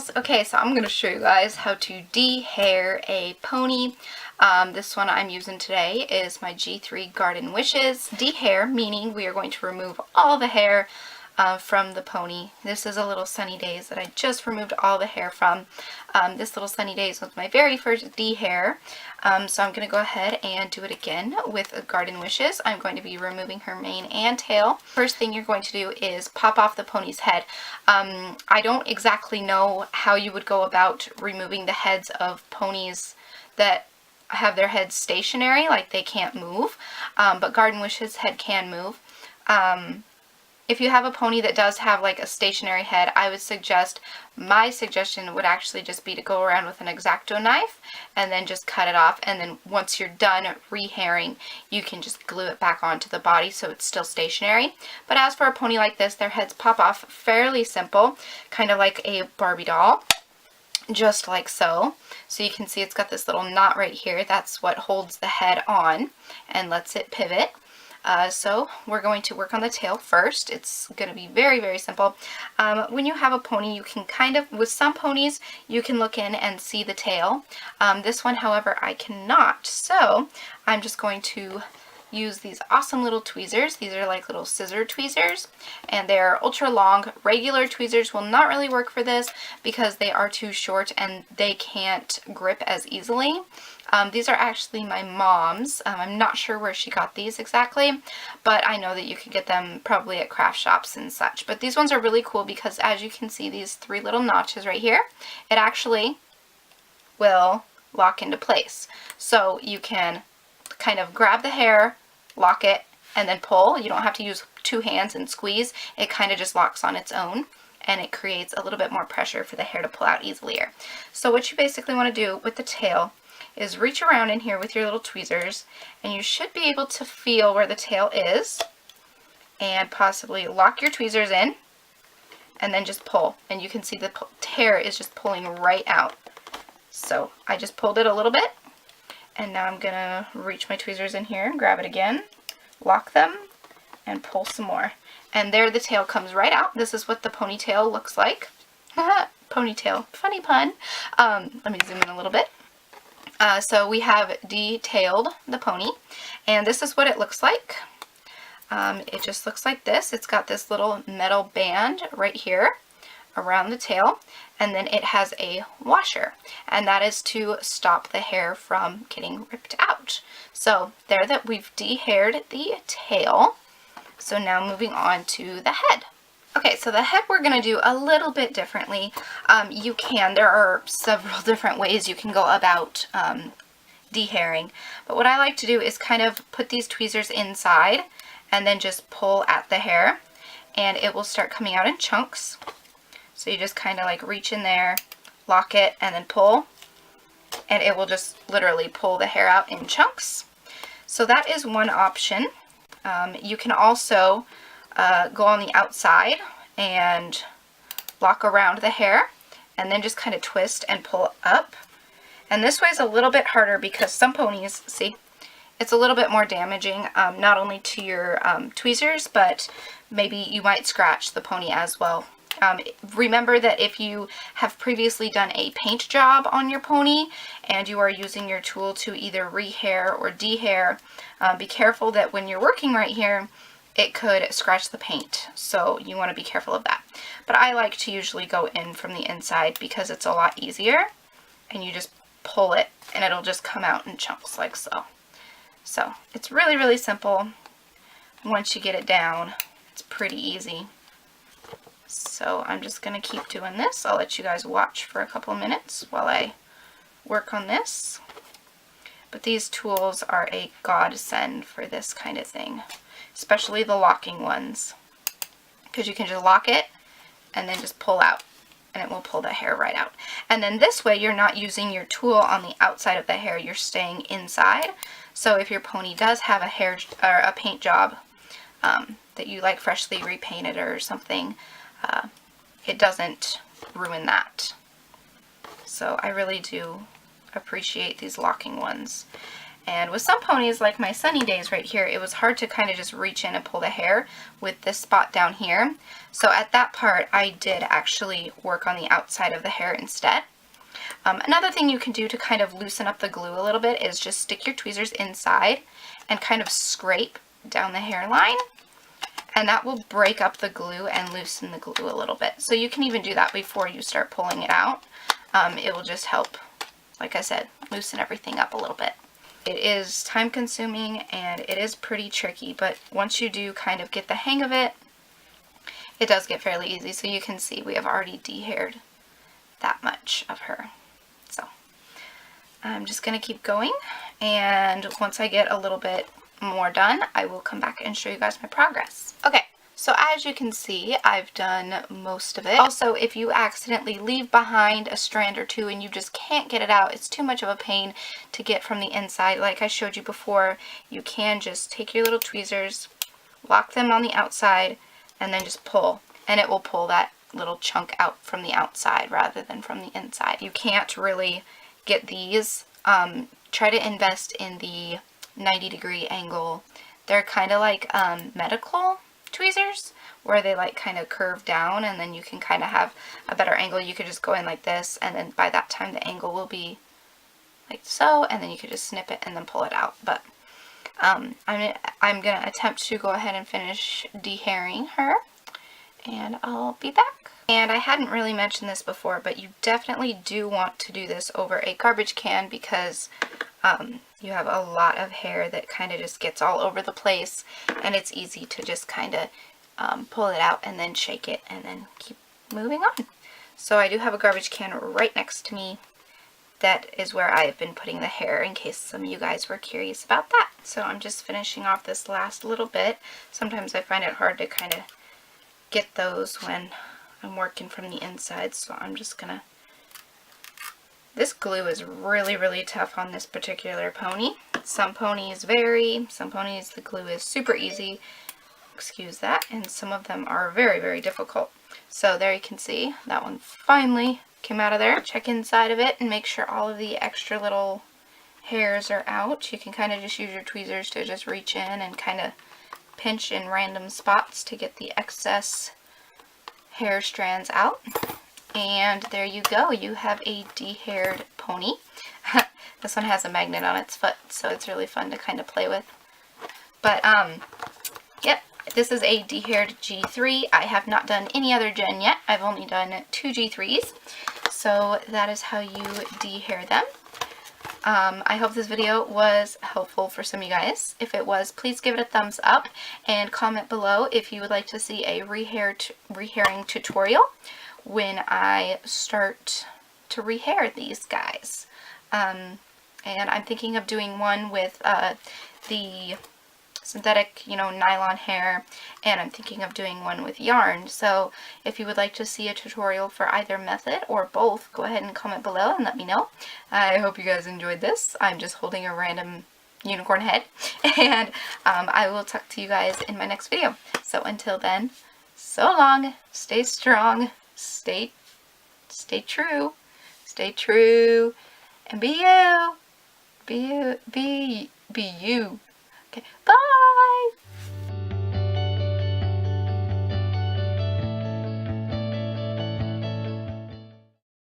girls. Okay, so I'm going to show you guys how to dehair a pony. This one I'm using today is my G3 Garden Wishes. Dehair, meaning we are going to remove all the hair from the pony. This is a Little Sunny Days that I just removed all the hair from. This Little Sunny Days was my very first dehair. So I'm going to go ahead and do it again with Garden Wishes. I'm going to be removing her mane and tail. First thing you're going to do is pop off the pony's head. I don't exactly know how you would go about removing the heads of ponies that have their heads stationary, like they can't move, but Garden Wishes' head can move. If you have a pony that does have like a stationary head, I would suggest, my suggestion would actually just be to go around with an X-Acto knife and then just cut it off, and then once you're done rehairing, you can just glue it back onto the body so it's still stationary. But as for a pony like this, their heads pop off fairly simple, kind of like a Barbie doll, just like so. So you can see it's got this little knot right here. That's what holds the head on and lets it pivot. So we're going to work on the tail first. It's going to be very, very simple. When you have a pony, you can kind of, with some ponies, you can look in and see the tail. This one, however, I cannot. So I'm just going to use these awesome little tweezers. These are like little scissor tweezers, and they're ultra long. Regular tweezers will not really work for this because they are too short and they can't grip as easily. These are actually my mom's. I'm not sure where she got these exactly, but I know that you could get them probably at craft shops and such. But these ones are really cool because, as you can see, these three little notches right here, it actually will lock into place. So you can kind of grab the hair, lock it, and then pull. You don't have to use two hands and squeeze. It kind of just locks on its own, and it creates a little bit more pressure for the hair to pull out easier. So what you basically want to do with the tail is reach around in here with your little tweezers, and you should be able to feel where the tail is, and possibly lock your tweezers in, and then just pull. And you can see the hair is just pulling right out. So I just pulled it a little bit, and now I'm gonna reach my tweezers in here, grab it again, lock them, and pull some more. And there the tail comes right out. This is what the ponytail looks like. Ponytail, funny pun. Let me zoom in a little bit. So we have detailed the pony, and this is what it looks like. It just looks like this. It's got this little metal band right here around the tail, and then it has a washer, and that is to stop the hair from getting ripped out. So there, that we've dehaired the tail. So now moving on to the head. Okay, so the head we're going to do a little bit differently. There are several different ways you can go about dehairing, but what I like to do is kind of put these tweezers inside and then just pull at the hair, and it will start coming out in chunks. So you just kind of like reach in there, lock it, and then pull, and it will just literally pull the hair out in chunks. So that is one option. You can also go on the outside and lock around the hair, and then just kind of twist and pull up. And this way is a little bit harder because some ponies, see, it's a little bit more damaging, not only to your tweezers, but maybe you might scratch the pony as well. Remember that if you have previously done a paint job on your pony and you are using your tool to either rehair or dehair, be careful that when you're working right here, it could scratch the paint. So you want to be careful of that. But I like to usually go in from the inside because it's a lot easier, and you just pull it and it'll just come out in chunks like so. So it's really, really simple. Once you get it down, it's pretty easy. So I'm just going to keep doing this. I'll let you guys watch for a couple minutes while I work on this. But these tools are a godsend for this kind of thing, especially the locking ones, because you can just lock it and then just pull out, and it will pull the hair right out. And then this way you're not using your tool on the outside of the hair, you're staying inside. So if your pony does have a hair or a paint job that you like freshly repainted or something, it doesn't ruin that. So I really do appreciate these locking ones. And with some ponies, like my Sunny Days right here, it was hard to kind of just reach in and pull the hair with this spot down here. So at that part, I did actually work on the outside of the hair instead. Another thing you can do to kind of loosen up the glue a little bit is just stick your tweezers inside and kind of scrape down the hairline, and that will break up the glue and loosen the glue a little bit. So you can even do that before you start pulling it out. It will just help, like I said, loosen everything up a little bit. It is time consuming and it is pretty tricky, but once you do kind of get the hang of it, it does get fairly easy. So you can see we have already dehaired that much of her. So I'm just going to keep going, and once I get a little bit more done, I will come back and show you guys my progress. Okay, so as you can see, I've done most of it. Also, if you accidentally leave behind a strand or two and you just can't get it out, it's too much of a pain to get from the inside. Like I showed you before, you can just take your little tweezers, lock them on the outside, and then just pull, and it will pull that little chunk out from the outside rather than from the inside. You can't really get these. Try to invest in the 90-degree angle. They're kind of like medical tweezers, where they like kind of curve down, and then you can kind of have a better angle. You could just go in like this, and then by that time the angle will be like so, and then you could just snip it and then pull it out. But I'm gonna attempt to go ahead and finish dehairing her, and I'll be back. And I hadn't really mentioned this before, but you definitely do want to do this over a garbage can, because you have a lot of hair that kind of just gets all over the place, and it's easy to just kind of pull it out and then shake it and then keep moving on. So I do have a garbage can right next to me. That is where I've been putting the hair, in case some of you guys were curious about that. So I'm just finishing off this last little bit. Sometimes I find it hard to kind of get those when I'm working from the inside, so I'm just gonna... This glue is really, really tough on this particular pony. Some ponies vary, some ponies the glue is super easy, excuse that, and some of them are very, very difficult. So there you can see, that one finally came out of there. Check inside of it and make sure all of the extra little hairs are out. You can kind of just use your tweezers to just reach in and kind of pinch in random spots to get the excess hair strands out. And there you go, you have a dehaired pony. This one has a magnet on its foot, so it's really fun to kind of play with. But yep, this is a dehaired G3. I have not done any other gen yet. I've only done 2 G3s. So that is how you dehair them. I hope this video was helpful for some of you guys. If it was, please give it a thumbs up and comment below if you would like to see a rehairing tutorial when I start to rehair these guys. And I'm thinking of doing one with the synthetic, nylon hair, and I'm thinking of doing one with yarn. So if you would like to see a tutorial for either method or both, go ahead and comment below and let me know. I hope you guys enjoyed this. I'm just holding a random unicorn head, and I will talk to you guys in my next video. So until then, so long, stay strong, stay true, and be you. Okay, bye!